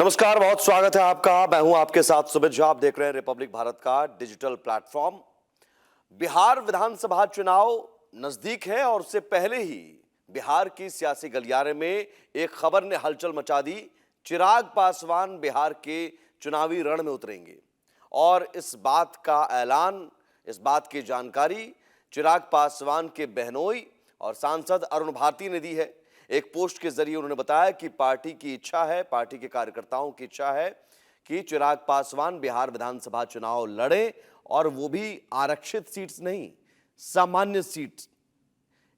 नमस्कार, बहुत स्वागत है आपका। मैं हूं आपके साथ सुमित झा। आप देख रहे हैं रिपब्लिक भारत का डिजिटल प्लेटफॉर्म। बिहार विधानसभा चुनाव नजदीक है और उससे पहले ही बिहार की सियासी गलियारे में एक खबर ने हलचल मचा दी। चिराग पासवान बिहार के चुनावी रण में उतरेंगे और इस बात का ऐलान, इस बात की जानकारी चिराग पासवान के बहनोई और सांसद अरुण भारती ने दी है। एक पोस्ट के जरिए उन्होंने बताया कि पार्टी की इच्छा है, पार्टी के कार्यकर्ताओं की इच्छा है कि चिराग पासवान बिहार विधानसभा चुनाव लड़े और वो भी आरक्षित सीट्स नहीं, सामान्य सीट्स।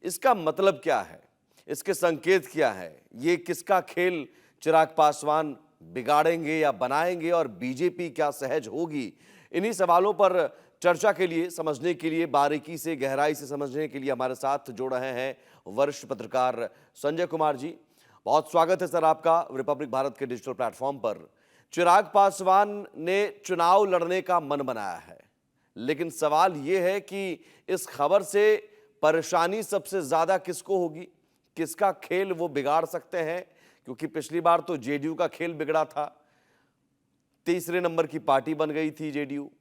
इसका मतलब क्या है? इसके संकेत क्या है? ये किसका खेल चिराग पासवान बिगाड़ेंगे या बनाएंगे और बीजेपी क्या सहज होगी? इन्हीं सवालों पर चर्चा के लिए, समझने के लिए, बारीकी से, गहराई से समझने के लिए हमारे साथ जुड़ रहे हैं वरिष्ठ पत्रकार संजय कुमार जी। बहुत स्वागत है सर आपका रिपब्लिक भारत के डिजिटल प्लेटफॉर्म पर। चिराग पासवान ने चुनाव लड़ने का मन बनाया है, लेकिन सवाल यह है कि इस खबर से परेशानी सबसे ज्यादा किसको होगी? किसका खेल वो बिगाड़ सकते हैं? क्योंकि पिछली बार तो जेडीयू का खेल बिगड़ा था, तीसरे नंबर की पार्टी बन गई थी जेडीयू।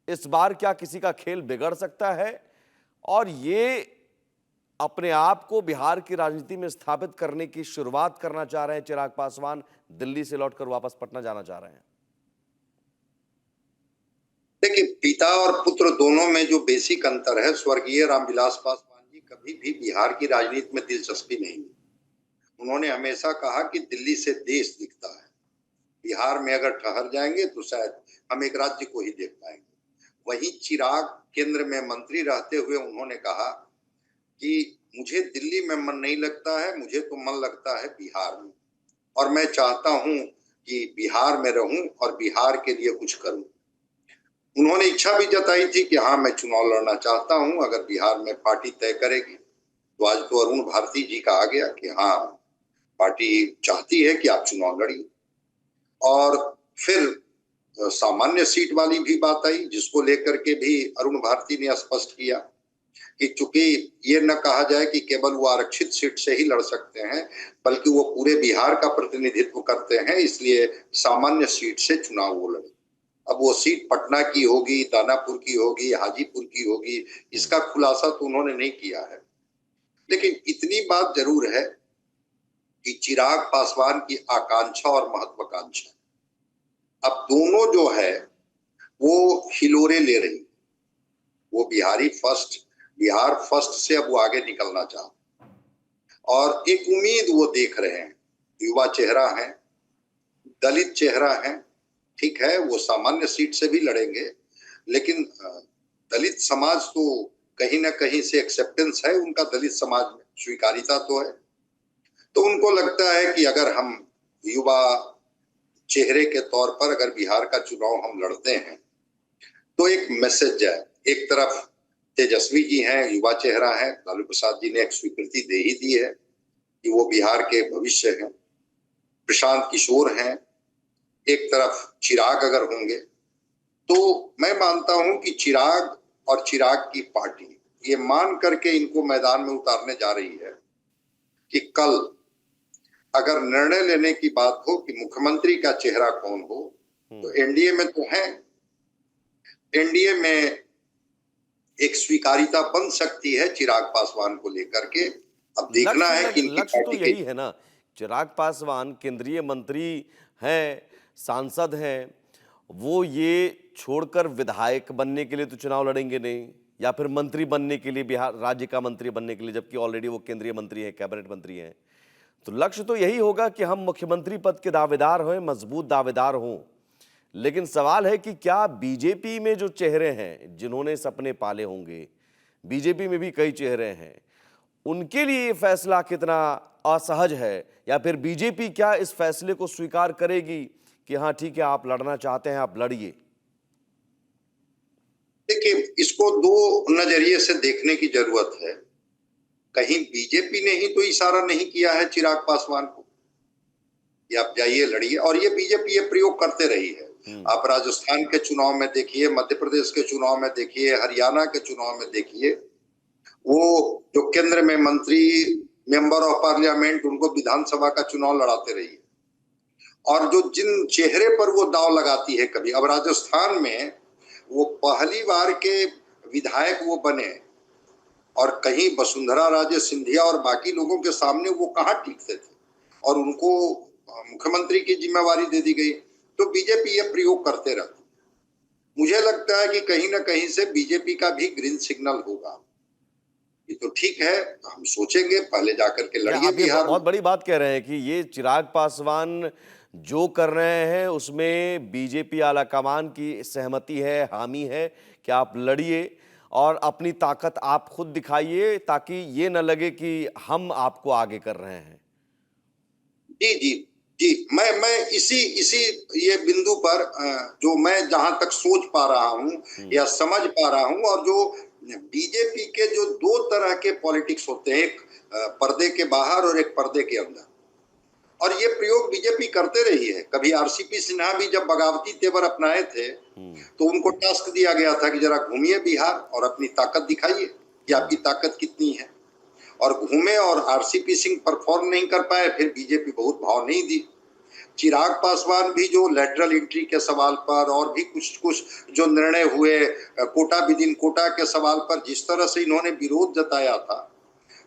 इस बार क्या किसी का खेल बिगड़ सकता है? और ये अपने आप को बिहार की राजनीति में स्थापित करने की शुरुआत करना चाह रहे हैं चिराग पासवान, दिल्ली से लौटकर वापस पटना जाना चाह रहे हैं। देखिए, पिता और पुत्र दोनों में जो बेसिक अंतर है, स्वर्गीय रामविलास पासवान जी कभी भी बिहार की राजनीति में दिलचस्पी नहीं। उन्होंने हमेशा कहा कि दिल्ली से देश दिखता है, बिहार में अगर ठहर जाएंगे तो शायद हम एक राज्य को ही देख पाएंगे। वहीं चिराग केंद्र में मंत्री रहते हुए उन्होंने कहा कि मुझे दिल्ली में मन नहीं लगता है, मुझे तो मन लगता है बिहार में, और मैं चाहता हूं कि बिहार में रहूं और बिहार के लिए कुछ करूं। उन्होंने इच्छा भी जताई थी कि हाँ, मैं चुनाव लड़ना चाहता हूं अगर बिहार में पार्टी तय करेगी। तो आज तो अरुण भारती जी का आ गया कि हाँ, पार्टी चाहती है कि आप चुनाव लड़िए। और फिर सामान्य सीट वाली भी बात आई, जिसको लेकर के भी अरुण भारती ने स्पष्ट किया कि चूंकि ये न कहा जाए कि केवल वो आरक्षित सीट से ही लड़ सकते हैं, बल्कि वो पूरे बिहार का प्रतिनिधित्व करते हैं, इसलिए सामान्य सीट से चुनाव वो लड़े। अब वो सीट पटना की होगी, दानापुर की होगी, हाजीपुर की होगी, इसका खुलासा तो उन्होंने नहीं किया है। लेकिन इतनी बात जरूर है कि चिराग पासवान की आकांक्षा और महत्वाकांक्षा अब दोनों जो है वो हिलोरे ले रही। वो बिहार फर्स्ट से अब वो आगे निकलना चाहते और एक उम्मीद वो देख रहे हैं। युवा चेहरा है, दलित चेहरा है, ठीक है, वो सामान्य सीट से भी लड़ेंगे, लेकिन दलित समाज तो कहीं ना कहीं से एक्सेप्टेंस है उनका, दलित समाज में स्वीकारिता तो है। तो उनको लगता है कि अगर हम युवा चेहरे के तौर पर अगर बिहार का चुनाव हम लड़ते हैं तो एक मैसेज जाए। एक तरफ तेजस्वी जी हैं, युवा चेहरा है, लालू प्रसाद जी ने एक स्वीकृति दे ही दी है कि वो बिहार के भविष्य हैं। प्रशांत किशोर हैं, एक तरफ चिराग अगर होंगे तो मैं मानता हूं कि चिराग और चिराग की पार्टी ये मान करके इनको मैदान में उतारने जा रही है कि कल अगर निर्णय लेने की बात हो कि मुख्यमंत्री का चेहरा कौन हो, तो एनडीए में तो है, एनडीए में एक स्वीकारिता बन सकती है चिराग पासवान को लेकर के। अब देखना है कि इनकी लक्ष्य तो पार्टी यही है ना। चिराग पासवान केंद्रीय मंत्री हैं, सांसद हैं, वो ये छोड़कर विधायक बनने के लिए तो चुनाव लड़ेंगे नहीं, या फिर मंत्री बनने के लिए, बिहार राज्य का मंत्री बनने के लिए, जबकि ऑलरेडी वो केंद्रीय मंत्री हैं, कैबिनेट मंत्री हैं। तो लक्ष्य तो यही होगा कि हम मुख्यमंत्री पद के दावेदार हों, मजबूत दावेदार हों। लेकिन सवाल है कि क्या बीजेपी में जो चेहरे हैं जिन्होंने सपने पाले होंगे, बीजेपी में भी कई चेहरे हैं, उनके लिए ये फैसला कितना असहज है, या फिर बीजेपी क्या इस फैसले को स्वीकार करेगी कि हाँ ठीक है, आप लड़ना चाहते हैं, आप लड़िए? देखिए, इसको दो नजरिए से देखने की जरूरत है। कहीं बीजेपी ने ही तो इशारा नहीं किया है चिराग पासवान को कि आप जाइए लड़िए, और ये बीजेपी ये प्रयोग करते रही है। आप राजस्थान के चुनाव में देखिए, मध्य प्रदेश के चुनाव में देखिए, हरियाणा के चुनाव में देखिए, वो जो केंद्र में मंत्री, मेंबर ऑफ पार्लियामेंट, उनको विधानसभा का चुनाव लड़ाते रही है। और जो जिन चेहरे पर वो दांव लगाती है कभी, अब राजस्थान में वो पहली बार के विधायक वो बने और कहीं वसुंधरा राजे सिंधिया और बाकी लोगों के सामने वो कहाँ टिकते थे और उनको मुख्यमंत्री की जिम्मेवारी दे दी गई। तो बीजेपी ये प्रयोग करते रहती है। मुझे लगता है कि कहीं ना कहीं से बीजेपी का भी ग्रीन सिग्नल होगा। ये तो ठीक है, हम सोचेंगे, पहले जाकर के क्या लड़िए आप ये बिहार में। बहुत बड़ी बात कह रहे हैं कि ये चिराग पासवान जो कर रहे हैं उसमें बीजेपी आलाकमान की सहमति है, हामी है कि आप लड़िए और अपनी ताकत आप खुद दिखाइए ताकि ये न लगे कि हम आपको आगे कर रहे हैं। जी जी जी, मैं इसी इसी ये बिंदु पर जो मैं जहां तक सोच पा रहा हूं या समझ पा रहा हूं, और जो बीजेपी के जो दो तरह के पॉलिटिक्स होते हैं, एक पर्दे के बाहर और एक पर्दे के अंदर, और ये प्रयोग बीजेपी करते रही है। कभी आरसीपी सिन्हा भी जब बगावती तेवर अपनाए थे तो उनको टास्क दिया गया था कि जरा घूमिए बिहार और अपनी ताकत दिखाइए कि आपकी ताकत कितनी है, और घूमे और आरसीपी सिंह परफॉर्म नहीं कर पाए, फिर बीजेपी बहुत भाव नहीं दी। चिराग पासवान भी जो लेटरल एंट्री के सवाल पर और भी कुछ कुछ जो निर्णय हुए, कोटा विदिन कोटा के सवाल पर जिस तरह से इन्होंने विरोध जताया था,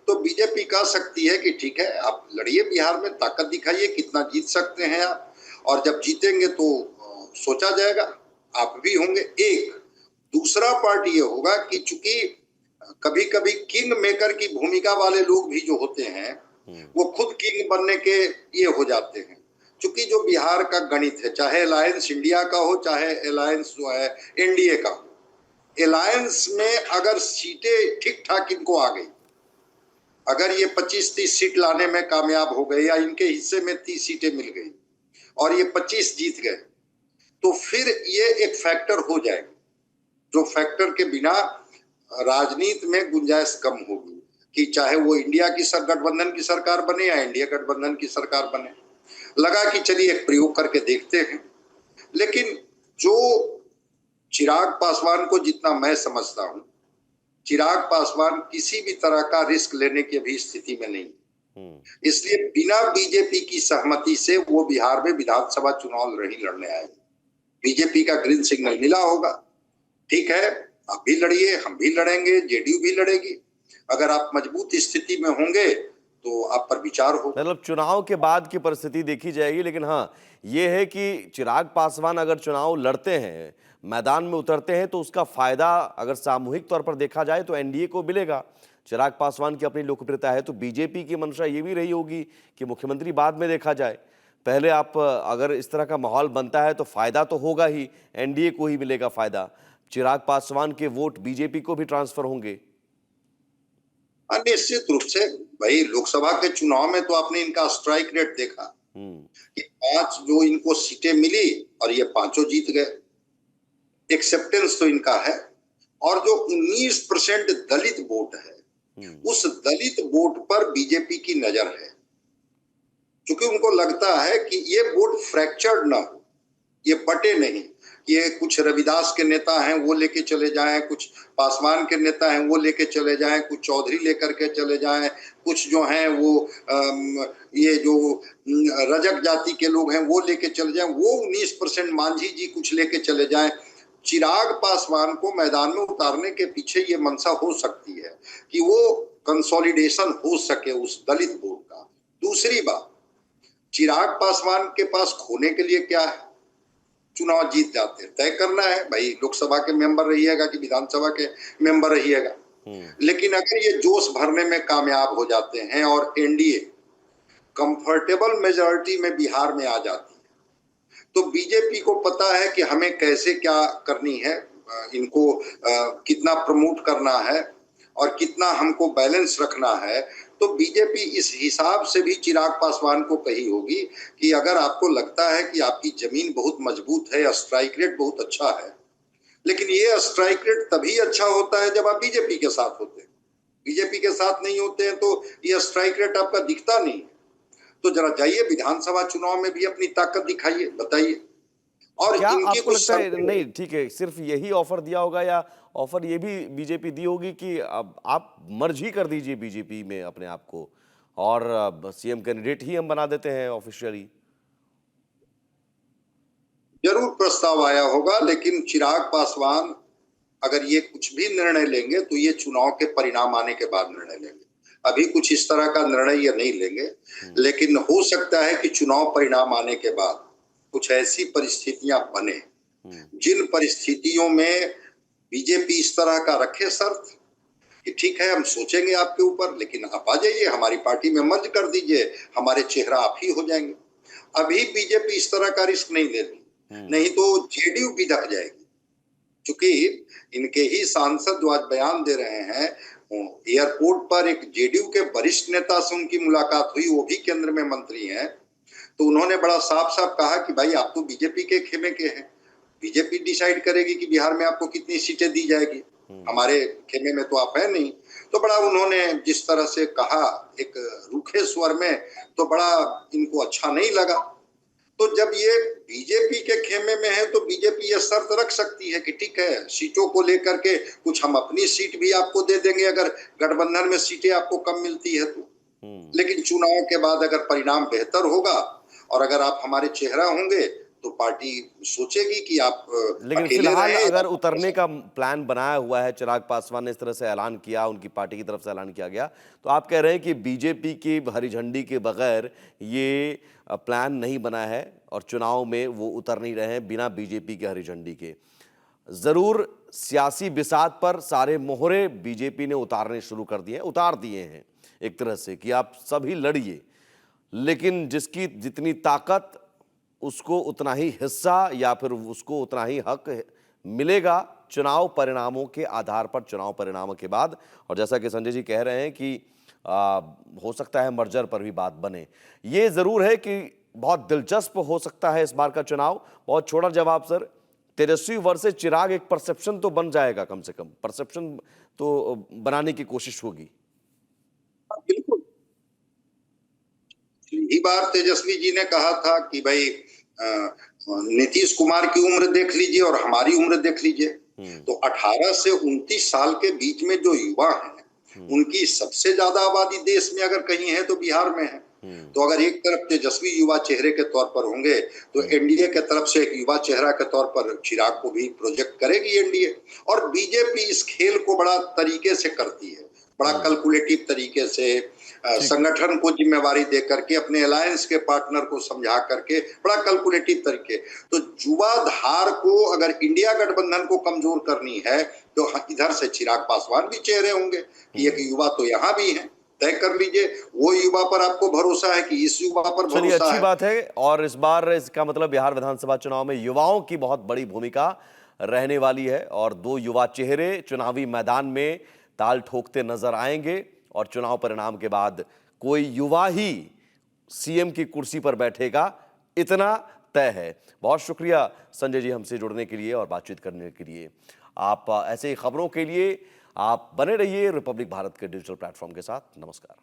तो बीजेपी कह सकती है कि ठीक है, आप लड़िए बिहार में, ताकत दिखाइए, कितना जीत सकते हैं आप, और जब जीतेंगे तो सोचा जाएगा, आप भी होंगे। एक दूसरा पार्ट ये होगा कि चूंकि कभी कभी किंग मेकर की भूमिका वाले लोग भी जो होते हैं वो खुद किंग बनने के ये हो जाते हैं। चूंकि जो बिहार का गणित है, चाहे अलायंस इंडिया का हो चाहे अलायंस जो है एनडीए का हो, अलायंस में अगर सीटें ठीक ठाक इनको आ गई, अगर ये 25-30 सीट लाने में कामयाब हो गए या इनके हिस्से में 30 सीटें मिल गई और ये 25 जीत गए, तो फिर ये एक फैक्टर हो जाएगा, जो फैक्टर के बिना राजनीति में गुंजाइश कम होगी कि चाहे वो इंडिया की गठबंधन की सरकार बने या इंडिया गठबंधन की सरकार बने। लगा कि चलिए एक प्रयोग करके देखते हैं। लेकिन जो चिराग पासवान को जितना मैं समझता हूं, चिराग पासवान किसी भी तरह का रिस्क लेने की अभी स्थिति में नहीं, इसलिए बिना बीजेपी की सहमति से वो बिहार में विधानसभा चुनाव नहीं लड़ने आएगी। बीजेपी का ग्रीन सिग्नल मिला होगा, ठीक है, आप भी लड़िए, हम भी लड़ेंगे, जेडीयू भी लड़ेगी। अगर आप मजबूत स्थिति में होंगे तो आप पर विचार हो। मतलब चुनाव के बाद की परिस्थिति देखी जाएगी, लेकिन हाँ ये है कि चिराग पासवान अगर चुनाव लड़ते हैं, मैदान में उतरते हैं, तो उसका फायदा अगर सामूहिक तौर पर देखा जाए तो एनडीए को मिलेगा। चिराग पासवान की अपनी लोकप्रियता है, तो बीजेपी की मंशा ये भी रही होगी कि मुख्यमंत्री बाद में देखा जाए। पहले आप अगर इस तरह का माहौल बनता है तो फायदा तो होगा ही, एनडीए को ही मिलेगा फायदा। चिराग पासवान के वोट बीजेपी को भी ट्रांसफर होंगे। निश्चित रूप से भाई, लोकसभा के चुनाव में तो आपने इनका स्ट्राइक रेट देखा कि 5 जो इनको सीटें मिली और ये 5 जीत गए। एक्सेप्टेंस तो इनका है, और जो 19% दलित वोट है, उस दलित वोट पर बीजेपी की नजर है, क्योंकि उनको लगता है कि ये वोट फ्रैक्चर्ड ना हो, ये बटे नहीं। ये कुछ रविदास के नेता हैं वो लेके चले जाएं, कुछ पासवान के नेता हैं वो लेके चले जाएं, कुछ चौधरी लेकर के चले जाएं, कुछ जो हैं वो ये जो रजक जाति के लोग हैं वो लेके चले जाएं, वो 19% मांझी जी कुछ लेके चले जाएं। चिराग पासवान को मैदान में उतारने के पीछे ये मंशा हो सकती है कि वो कंसोलिडेशन हो सके उस दलित वोट का। दूसरी बात, चिराग पासवान के पास खोने के लिए क्या है? चुनाव जीत जाते हैं, तय करना है भाई, लोकसभा के मेंबर रहिएगा कि विधानसभा के मेंबर रहिएगा। लेकिन अगर ये जोश भरने में कामयाब हो जाते हैं और एनडीए कंफर्टेबल मेजॉरिटी में बिहार में आ जाती है, तो बीजेपी को पता है कि हमें कैसे क्या करनी है, इनको कितना प्रमोट करना है और कितना हमको बैलेंस रखना है। तो बीजेपी इस हिसाब से भी चिराग पासवान को कही होगी कि अगर आपको लगता है कि आपकी जमीन बहुत मजबूत है, स्ट्राइक रेट बहुत अच्छा है, लेकिन ये स्ट्राइक रेट तभी अच्छा होता है जब आप बीजेपी के साथ होते हैं। बीजेपी के साथ नहीं होते हैं तो ये स्ट्राइक रेट आपका दिखता नहीं। तो जरा जाइए विधानसभा चुनाव में भी अपनी ताकत दिखाइए, बताइए। और क्या इनकी आपको कुछ लगता है, शर्तें, नहीं ठीक है, सिर्फ यही ऑफर दिया होगा या ऑफर ये भी बीजेपी दी होगी कि अब आप मर्ज ही कर दीजिए बीजेपी में अपने आप को और सीएम कैंडिडेट ही हम बना देते हैं ऑफिशियली? जरूर प्रस्ताव आया होगा, लेकिन चिराग पासवान अगर ये कुछ भी निर्णय लेंगे तो ये चुनाव के परिणाम आने के बाद निर्णय लेंगे। अभी कुछ इस तरह का निर्णय ये नहीं लेंगे, लेकिन हो सकता है कि चुनाव परिणाम आने के बाद कुछ ऐसी परिस्थितियां बने जिन परिस्थितियों में बीजेपी इस तरह का रखे शर्त कि ठीक है, हम सोचेंगे आपके ऊपर, लेकिन आप आ जाइए, हमारी पार्टी में मर्ज कर दीजिए, हमारे चेहरा आप ही हो जाएंगे। अभी बीजेपी इस तरह का रिस्क नहीं लेती, नहीं तो जेडीयू भी धक जाएगी। चूंकि इनके ही सांसद जो आज बयान दे रहे हैं, एयरपोर्ट पर एक जेडीयू के वरिष्ठ नेता से उनकी मुलाकात हुई, वो भी केंद्र में मंत्री हैं, तो उन्होंने बड़ा साफ साफ कहा कि भाई आप तो बीजेपी के खेमे के हैं, बीजेपी डिसाइड करेगी कि बिहार में आपको कितनी सीटें दी जाएगी, हमारे खेमे में तो आप है नहीं। तो बड़ा उन्होंने जिस तरह से कहा एक रूखे स्वर में, तो बड़ा इनको अच्छा नहीं लगा। तो जब ये बीजेपी के खेमे में है तो बीजेपी ये शर्त रख सकती है कि ठीक है, सीटों को लेकर के कुछ हम अपनी सीट भी आपको दे देंगे अगर गठबंधन में सीटें आपको कम मिलती है तो। लेकिन चुनाव के बाद अगर परिणाम बेहतर होगा और अगर आप हमारे चेहरा होंगे तो पार्टी सोचेगी कि आप लेकिन अकेले फिलहाल रहे। अगर उतरने का प्लान बनाया हुआ है, चिराग पासवान ने इस तरह से ऐलान किया, उनकी पार्टी की तरफ से ऐलान किया गया, तो आप कह रहे हैं कि बीजेपी की हरी झंडी के बगैर ये प्लान नहीं बना है और चुनाव में वो उतर नहीं रहे हैं बिना बीजेपी के हरी झंडी के। जरूर सियासी बिसात पर सारे मोहरे बीजेपी ने उतार दिए हैं एक तरह से कि आप सभी लड़िए, लेकिन जिसकी जितनी ताकत उसको उतना ही हिस्सा या फिर उसको उतना ही हक मिलेगा चुनाव परिणामों के आधार पर, चुनाव परिणामों के बाद। और जैसा कि संजय जी कह रहे हैं कि हो सकता है मर्जर पर भी बात बने। ये जरूर है कि बहुत दिलचस्प हो सकता है इस बार का चुनाव। बहुत छोटा जवाब सर, तेजस्वी वर्सेस चिराग एक परसेप्शन तो बन जाएगा, कम से कम परसेप्शन तो बनाने की कोशिश होगी। बिल्कुल, यही बार तेजस्वी जी ने कहा था कि भाई नीतीश कुमार की उम्र देख लीजिए और हमारी उम्र देख लीजिए, तो 18 से 29 साल के बीच में जो युवा हैं उनकी सबसे ज्यादा आबादी देश में अगर कहीं है तो बिहार में है। तो अगर एक तरफ तेजस्वी युवा चेहरे के तौर पर होंगे तो एनडीए के तरफ से एक युवा चेहरा के तौर पर चिराग को भी प्रोजेक्ट करेगी एनडीए। और बीजेपी इस खेल को बड़ा तरीके से करती है, बड़ा कैलकुलेटिव तरीके से, संगठन को जिम्मेवारी दे करके, अपने अलायंस के पार्टनर को समझा करके, बड़ा कैलकुलेटिव तरीके। तो युवा धार को अगर इंडिया गठबंधन को कमजोर करनी है तो इधर से चिराग पासवान भी चेहरे होंगे कि एक युवा तो यहाँ भी है, तय कर लीजिए। वो युवा पर आपको भरोसा है कि इस युवा पर चलिए, भरोसा अच्छी है। बात है। और इस बार इसका मतलब बिहार विधानसभा चुनाव में युवाओं की बहुत बड़ी भूमिका रहने वाली है और दो युवा चेहरे चुनावी मैदान में ताल ठोकते नजर आएंगे और चुनाव परिणाम के बाद कोई युवा ही सीएम की कुर्सी पर बैठेगा, इतना तय है। बहुत शुक्रिया संजय जी हमसे जुड़ने के लिए और बातचीत करने के लिए। आप ऐसे ही खबरों के लिए आप बने रहिए रिपब्लिक भारत के डिजिटल प्लेटफॉर्म के साथ। नमस्कार।